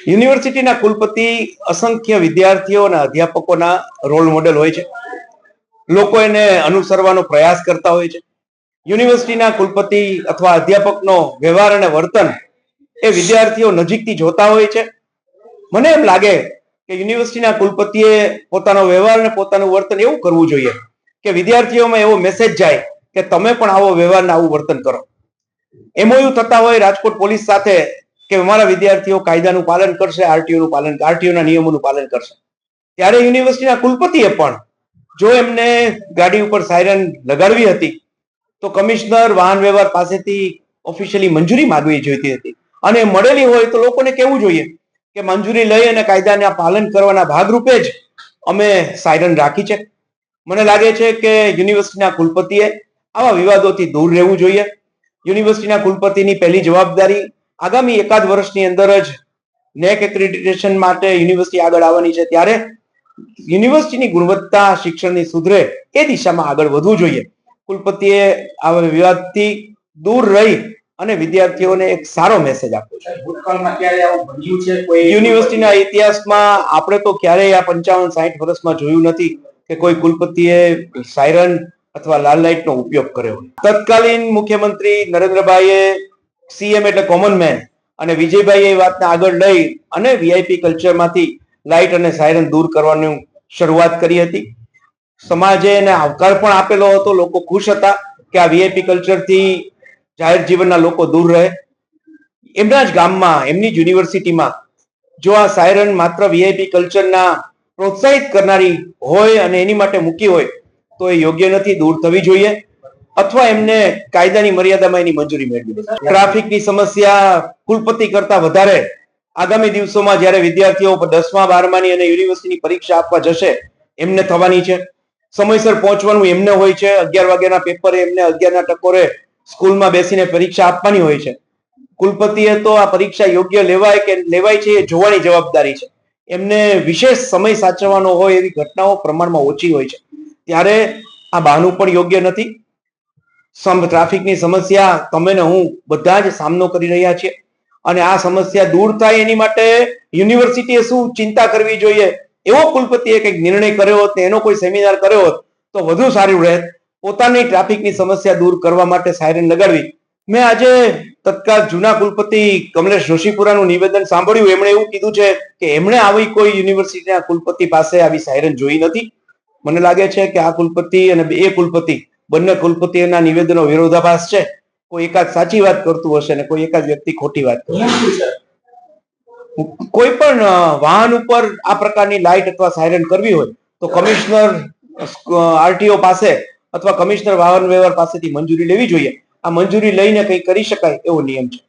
યુનિવર્સિટીના કુલપતિ અસંખ્ય વિદ્યાર્થીઓ અને અધ્યાપકોના રોલ મોડેલ હોય છે. લોકો એને અનુસરવાનો પ્રયાસ કરતા હોય છે. યુનિવર્સિટીના કુલપતિ અથવા અધ્યાપકનો વ્યવહાર અને વર્તન એ વિદ્યાર્થીઓ નજીકથી જોતા હોય છે. મને એમ લાગે કે યુનિવર્સિટીના કુલપતિએ પોતાનો વ્યવહાર અને પોતાનું વર્તન એવું કરવું જોઈએ કે વિદ્યાર્થીઓમાં એવો મેસેજ જાય કે તમે પણ આવો વ્યવહાર ને આવું વર્તન કરો. એમઓયુ થતા હોય રાજકોટ પોલીસ સાથે કે અમારા વિદ્યાર્થીઓ કાયદાનું પાલન કરશે, આરટીઓના નિયમોનું પાલન કરશે. ત્યારે યુનિવર્સિટીના કુલપતિએ પણ જો એમને ગાડી ઉપર સાયરન લગાડવી હતી તો કમિશનર વાહન વ્યવહાર પાસેથી ઓફિશિયલી મંજૂરી માંગવી જોઈતી હતી, અને મળેલી હોય તો લોકોને કહેવું જોઈએ કે મંજૂરી લઈ અને કાયદાના પાલન કરવાના ભાગરૂપે જ અમે સાયરન રાખી છે. મને લાગે છે કે યુનિવર્સિટીના કુલપતિએ આવા વિવાદોથી દૂર રહેવું જોઈએ. યુનિવર્સિટીના કુલપતિની પહેલી જવાબદારી આગામી એકાદ વર્ષની અંદર જ નેક એક્રેડિટેશન માટે યુનિવર્સિટી આગળ આવવાની છે, ત્યારે યુનિવર્સિટીની ગુણવત્તા શિક્ષણની સુધરે એ દિશામાં આગળ વધવું જોઈએ. કુલપતિએ આવા વિવાદથી દૂર રહી અને વિદ્યાર્થીઓને એક સારો મેસેજ આપવો છે. ભૂતકાળમાં ક્યારે આવું બન્યું છે? કોઈ યુનિવર્સિટીના ઇતિહાસમાં આપણે તો ક્યારેય આ 55-60 વર્ષમાં જોયું નથી કે કોઈ કુલપતિએ સાયરન અથવા લાલ લાઇટનો ઉપયોગ કર્યો. તત્કાલીન મુખ્યમંત્રી નરેન્દ્રભાઈએ સીએમ એટલે કોમન મેન અને વિજયભાઈએ એ વાતને આગળ લઈ અને વીઆઈપી કલ્ચરમાંથી લાઇટ અને સાયરન દૂર કરવાની શરૂઆત કરી હતી. સમાજે એને આવકાર પણ આપેલો હતો. લોકો ખુશ હતા કે આ વીઆઈપી કલ્ચરથી જાહેર જીવનના લોકો દૂર રહે. એમના જ ગામમાં, એમની જ યુનિવર્સિટીમાં જો આ સાયરન માત્ર વીઆઈપી કલ્ચરના પ્રોત્સાહિત કરનારી હોય અને એની માટે મૂકી હોય તો એ યોગ્ય નથી, દૂર થવી જોઈએ, અથવા એમને કાયદાની મર્યાદામાં એની મંજૂરી મેળવી. ટ્રાફિકની સમસ્યા કુલપતિ કરતા વધારે આગામી દિવસોમાં જ્યારે વિદ્યાર્થીઓ 10મા 12માની અને યુનિવર્સિટીની પરીક્ષા આપવા જશે એમને થવાની છે. સમયસર પહોંચવાનું એમને હોય છે. 11 વાગ્યાના પેપરે એમને 11ના ટકોરે સ્કૂલમાં બેસીને પરીક્ષા આપવાની હોય છે. કુલપતિએ તો આ પરીક્ષા યોગ્ય લેવાય કે લેવાય છે એ જોવાની જવાબદારી છે. એમને વિશેષ સમય સાચવવાનો હોય એવી ઘટનાઓ પ્રમાણમાં ઓછી હોય છે. ત્યારે આ બહાનું પણ યોગ્ય નથી. ટ્રાફિકની સમસ્યા તમે ને હું બધા જ સામનો કરી રહ્યા છીએ, અને આ સમસ્યા દૂર થાય એની માટે યુનિવર્સિટીએ શું ચિંતા કરવી જોઈએ એવો કુલપતિએ કંઈક નિર્ણય કર્યો હોત ને એનો કોઈ સેમિનાર કર્યો હોત તો વધુ સારું રહેત. પોતાની ટ્રાફિકની સમસ્યા દૂર કરવા માટે સાયરન લગાડવી. મેં આજે તત્કાળ જૂના કુલપતિ કમલેશ જોશીપુરાનું નિવેદન સાંભળ્યું. એમણે એવું કીધું છે કે એમણે આવી કોઈ યુનિવર્સિટીના કુલપતિ પાસે આવી સાયરન જોઈ નથી. મને લાગે છે કે આ કુલપતિ અને એ કુલપતિ બંને કુલપતિઓના નિવેદનો વિરોધાભાસ છે. કોઈ એકાદ સાચી વાત કરતું હશે ને કોઈ એકાદ વ્યક્તિ ખોટી વાત કરતું હશે. કોઈ પણ વાહન ઉપર આ પ્રકારની લાઇટ અથવા સાયરન કરવી હોય તો કમિશનર આરટીઓ પાસે અથવા કમિશનર વાહન વ્યવહાર પાસેથી મંજૂરી લેવી જોઈએ. આ મંજૂરી લઈને કંઈ કરી શકાય એવો નિયમ છે.